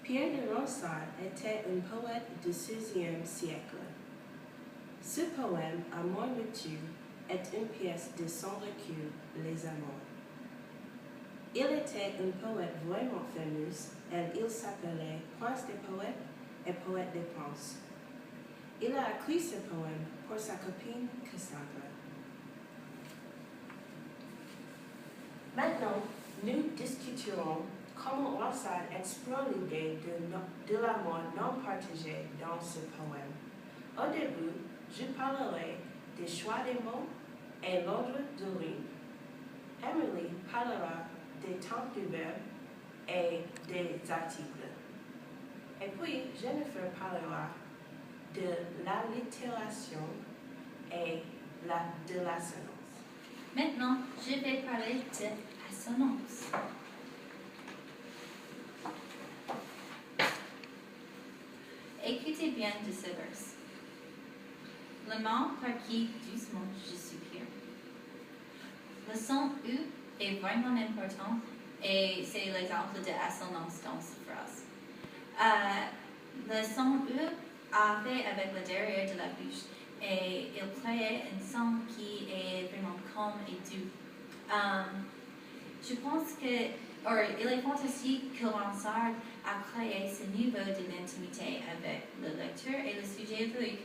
Pierre de Ronsard était un poète du XVIe siècle. Ce poème, Amour mutu, est une pièce de son recueil, Les Amours. Il était un poète vraiment fameux et il s'appelait Prince des poètes et Poète des princes. Il a écrit ce poème pour sa copine Cassandra. Maintenant, nous discuterons comment Ronsard explore l'idée de l'amour non partagé dans ce poème. Au début, je parlerai des choix des mots et l'ordre du rime. Emily parlera des temps du verbe et des articles. Et puis, Jennifer parlera de l'allitération et de l'assonance. Maintenant, je vais parler de assonance. Écoutez bien de ce verse. Le mot par qui doucement je soupire. Le son U est vraiment important et c'est l'exemple de assonance dans cette phrase. Le son U a fait avec le derrière de la bouche et il crée un son qui est vraiment calme et doux. Je pense il est fantastique que Ronsard a créé ce niveau de l'intimité avec le lecteur et le sujet lyrique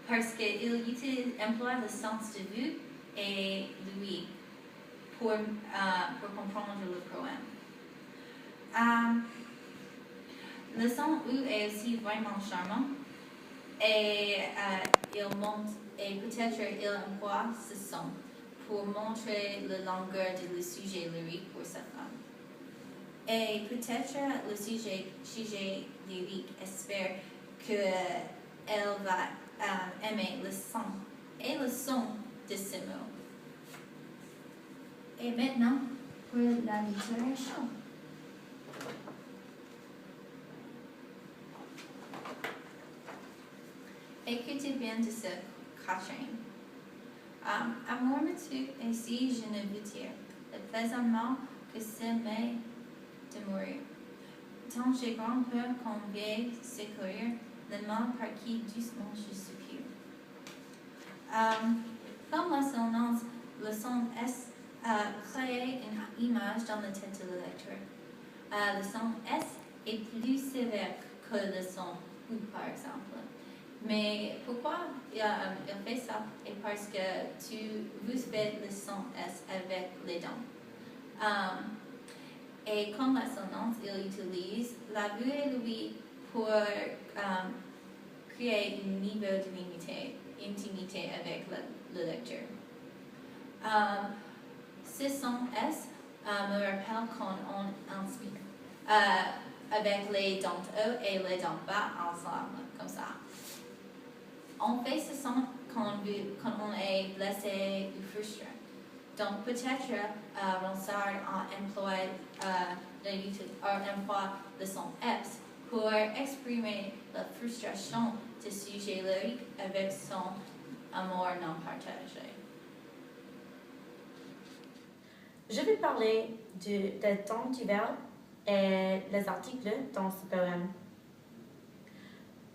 parce qu'il emploie le sens de vue et lui pour comprendre le poème. Le son U est aussi vraiment charmant et il monte et peut-être il emploie ce son pour montrer la longueur du sujet lyrique pour sa femme. Et peut-être le sujet lyrique espère qu'elle va aimer le son et le son de ces mots. Et maintenant, pour la littération. Écoutez bien de ce quatrain. Amour mutu, ainsi je ne veux dire, le plaisamment que c'est mais de mourir. Tant j'ai grand peur qu'on veuille secourir, le mal par qui doucement je soupire. Comme l'assonance, le son S crée une image dans la tête de la lecture. Le son S est plus sévère que le son U, par exemple. Mais pourquoi il fait ça? Et parce que vous faites le son S avec les dents. Et comme l'assonance, il utilise la vue et l'ouïe pour créer un niveau d'intimité avec le lecteur. Ce son S me rappelle quand on inspire avec les dents haut et les dents bas ensemble, comme ça. On fait ce son quand on est blessé ou frustré. Donc peut-être Ronsard emploie le son S pour exprimer la frustration du sujet lyrique avec son amour non partagé. Je vais parler des temps du verbe et les articles dans ce poème.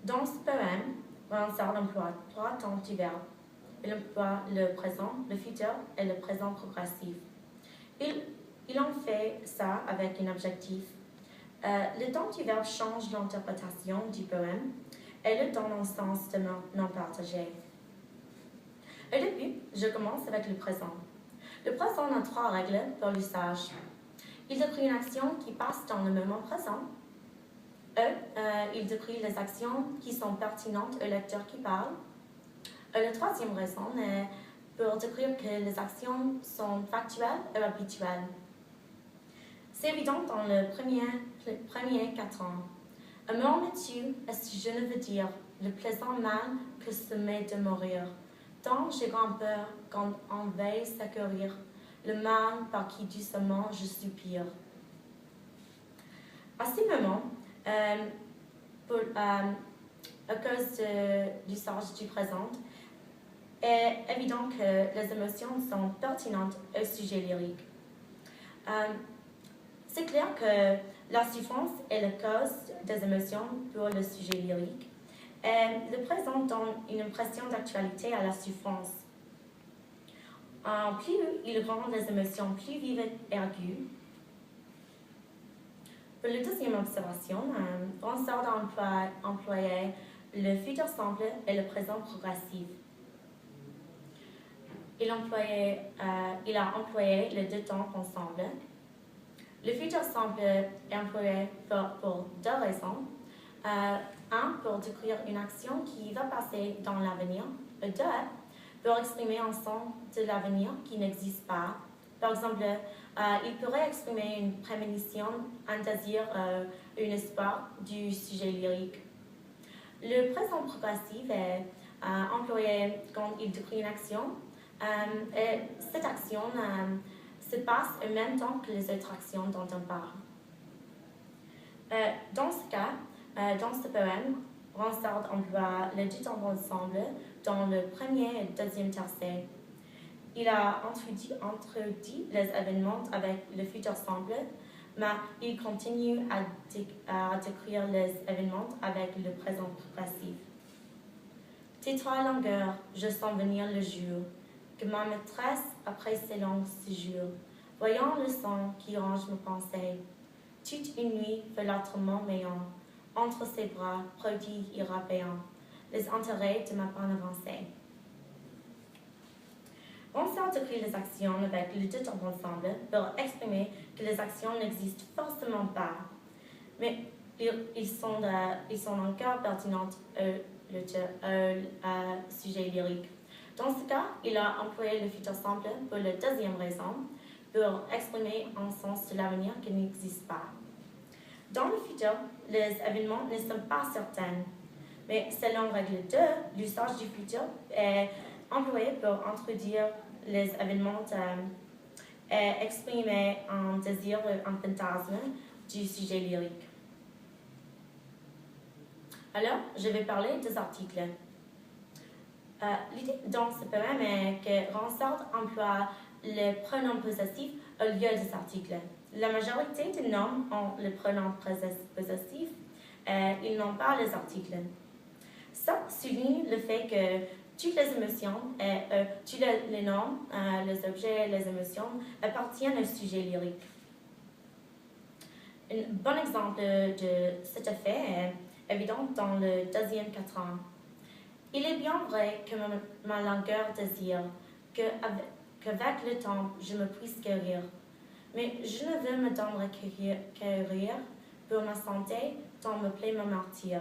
Dans ce poème, Ronsard emploie 3 temps du verbe. Il emploie le présent, le futur et le présent progressif. Il en fait ça avec un objectif. Le temps du verbe change l'interprétation du poème et le donne un sens de non partagé. Au début, je commence avec le présent. Le présent a 3 règles pour l'usage. Il décrit une action qui passe dans le moment présent. Il décrit les actions qui sont pertinentes au lecteur qui parle. La troisième raison est pour décrire que les actions sont factuelles ou habituelles. C'est évident dans le premier 4 ans. Amour mutu, est-ce que je ne veux dire le plaisant mal que ce m'est de mourir. Tant j'ai grand peur quand on veille secourir le mal par qui doucement je soupire. À ce moment, à cause du sens du présent, est évident que les émotions sont pertinentes au sujet lyrique. C'est clair que la souffrance est la cause des émotions pour le sujet lyrique. Le présent donne une impression d'actualité à la souffrance. Plus il rend les émotions plus vives et aiguës. Pour la deuxième observation, Ronsard a employé le futur simple et le présent progressif. Il a employé les deux temps ensemble. Le futur simple est employé pour deux raisons. Un, pour décrire une action qui va passer dans l'avenir. Deux, pour exprimer un sens de l'avenir qui n'existe pas. Par exemple, il pourrait exprimer une prémonition, un désir, un espoir du sujet lyrique. Le présent progressif est employé quand il décrit une action. Et cette action se passe en même temps que les autres actions dont on parle. Dans ce cas, dans ce poème, Ronsard emploie les deux temps ensemble dans le premier et deuxième tercet. Il a introduit les événements avec le futur simple, mais il continue à décrire les événements avec le présent progressif. Tais-toi, langueur, je sens venir le jour, que ma maîtresse, après ses longs séjours, voyant le sang qui range mes pensées, toute une nuit folâtrement m'ayant, entre ses bras, prodigue irrapéant, les intérêts de ma bonne avancée. Ronsard décrit les actions avec le deux temps ensemble pour exprimer que les actions n'existent forcément pas, mais ils sont encore pertinentes au sujet lyrique. Dans ce cas, il a employé le futur simple pour la deuxième raison, pour exprimer un sens de l'avenir qui n'existe pas. Dans le futur, les événements ne sont pas certains, mais selon règle 2, l'usage du futur est employé pour introduire les événements et exprimer un désir ou un fantasme du sujet lyrique. Alors, je vais parler des articles. L'idée dans ce poème est que Ronsard emploie le pronom possessif au lieu des articles. La majorité des noms ont le pronom possessif, ils n'ont pas les articles. Ça souligne le fait que toutes les émotions, tous les noms, les objets, les émotions appartiennent au sujet lyrique. Un bon exemple de cet effet est évident dans le deuxième quatrain. Il est bien vrai que ma langueur désire qu'avec le temps je me puisse guérir, mais je ne veux me donner que rire pour ma santé dont me plaît mon martyr.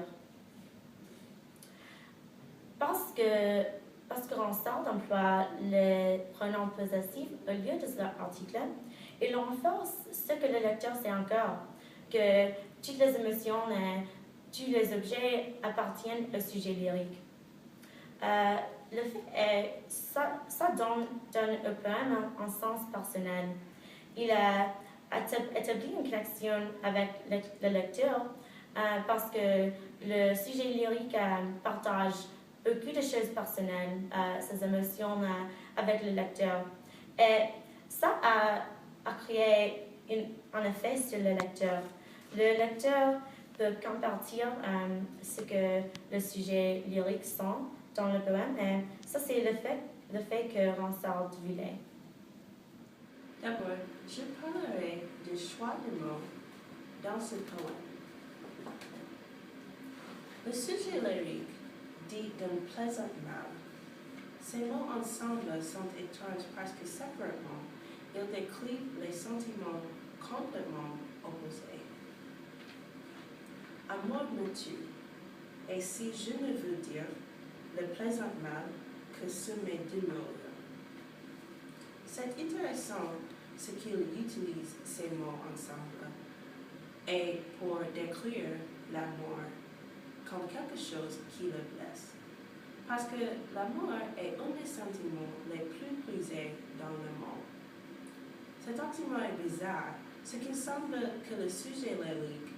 Parce que Ronsard emploie les pronoms possessifs au lieu de l'article, il renforce ce que le lecteur sait encore, que toutes les émotions et tous les objets appartiennent au sujet lyrique. Le fait est, ça donne au poème un sens personnel. Il a établi une connexion avec le lecteur parce que le sujet lyrique partage beaucoup de choses personnelles, ses émotions avec le lecteur. Et ça a créé un effet sur le lecteur. Le lecteur peut compartir ce que le sujet lyrique sent dans le poème, et ça c'est le fait que Ronsard voulait. D'abord, je parlerai du choix de mots dans ce poème. Le sujet lyrique dit d'un plaisant mal. Ces mots ensemble sont étranges parce que séparément, ils décrivent les sentiments complètement opposés. Amour me tue, et si je ne veux dire le plaisant mal que ce m'est de mots. C'est intéressant ce qu'il utilise ces mots ensemble et pour décrire l'amour comme quelque chose qui le blesse. Parce que l'amour est un des sentiments les plus prisés dans le monde. Cet sentiment est bizarre, ce qui semble que le sujet lyrique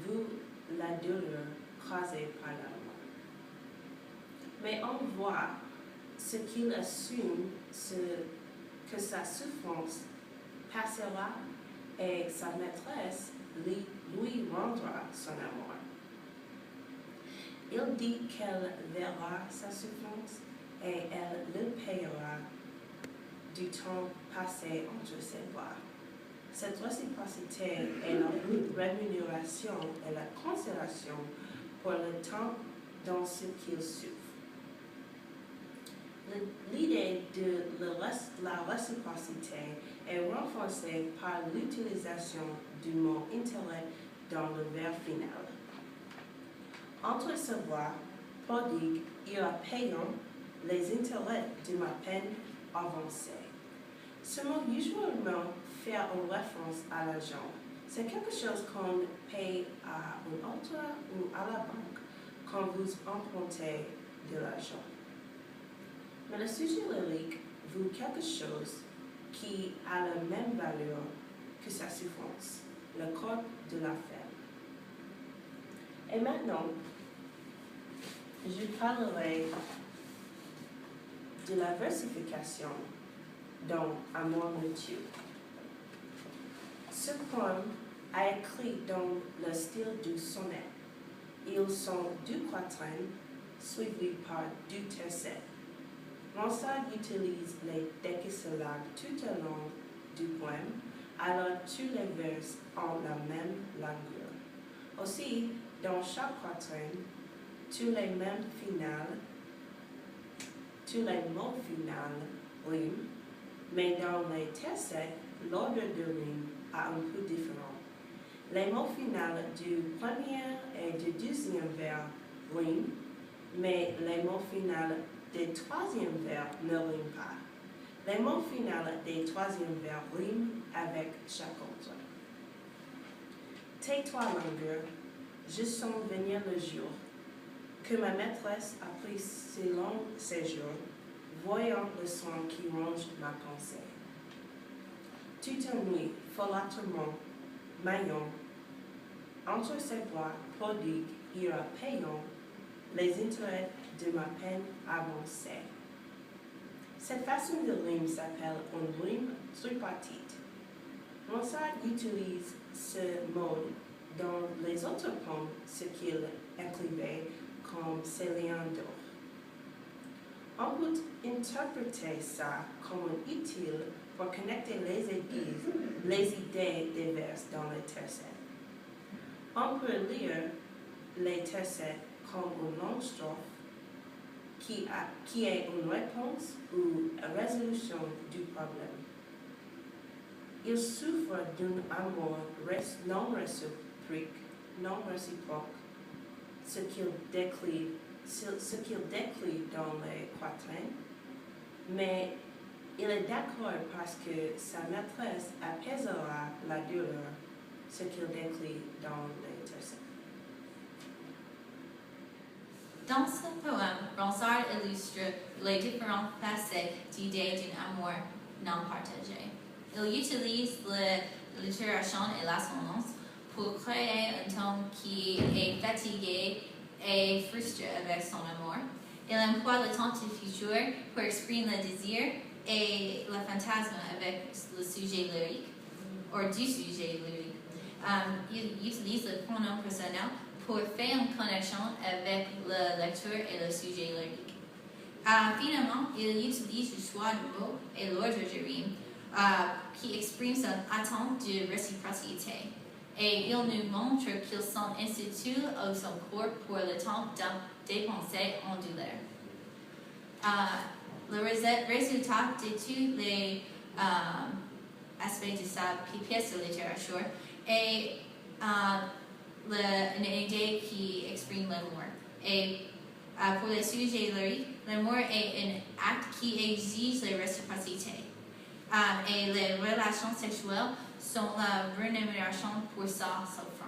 veut la douleur causée par l'amour. Mais on voit ce qu'il assume, que sa souffrance passera et sa maîtresse lui rendra son amour. Il dit qu'elle verra sa souffrance et elle le payera du temps passé entre ses bras. Cette réciprocité est la rémunération et la consolation pour le temps dans ce qu'il souffre. L'idée de la réciprocité est renforcée par l'utilisation du mot intellect dans le verbe final. Entre ce voix prodigue ira payant les intellects de ma peine avancée. Ce mot usuellement fait une référence à l'argent. C'est quelque chose qu'on paye à un autre ou à la banque quand vous empruntez de l'argent. Mais le sujet lyrique veut quelque chose qui a la même valeur que sa souffrance, le corps de la femme. Et maintenant, je parlerai de la versification dans Amour mutuel. Ce poème a écrit dans le style du sonnet. Ils sont 2 quatrains suivis par 2 tercets. Ronsard utilise les décasyllabes tout au long du poème, alors tous les vers ont la même longueur. Aussi, dans chaque quatrain, tous les mots finaux riment, mais dans les tercets, l'ordre de rime est un peu différent. Les mots finaux du premier et du deuxième vers riment, mais les mots finaux des troisième vers ne riment pas. Les mots finaux des troisième vers riment avec chaque autre. Tais-toi, langueur, je sens venir le jour, que ma maîtresse a pris si long séjour, voyant le soin qui ronge ma pensée. Toute nuit, folâtrement, maillant, entre ses bras prodigue ira payant les intérêts de ma peine avancée. Cette façon de rime s'appelle une rime tripartite. Ronsard utilise ce mode dans les autres poèmes, ce qu'il écrivait comme ses liens d'or. On peut interpréter ça comme utile pour connecter les idées des vers dans les tercets. On peut lire les tercets comme une longue strophe qui est une réponse ou une résolution du problème. Il souffre d'un amour non réciproque, ce qu'il décrit dans les quatrains, mais il est d'accord parce que sa maîtresse apaisera la douleur, ce qu'il décrit dans les tercets. Dans ce poème, Ronsard illustre les différentes facettes d'idées d'un amour non partagé. Il utilise l'allitération et l'assonance pour créer un ton qui est fatigué et frustré avec son amour. Il emploie le temps du futur pour exprimer le désir et le fantasme avec le sujet lyrique, ou du sujet lyrique. Il utilise le pronom personnel pour faire une connexion avec le lecteur et le sujet lyrique. Finalement, il utilise le choix de mots et l'ordre de rime qui exprime son attente de réciprocité. Et il nous montre qu'ils sont institués au son corps pour le temps dépensé en douleur. Le résultat de tous les aspects de sa pièce de littérature est une idée qui exprime l'amour. Et pour les sujets lyriques, l'amour est un acte qui exige la réciprocité. Et les relations sexuelles sont la rémunération pour sa souffrance.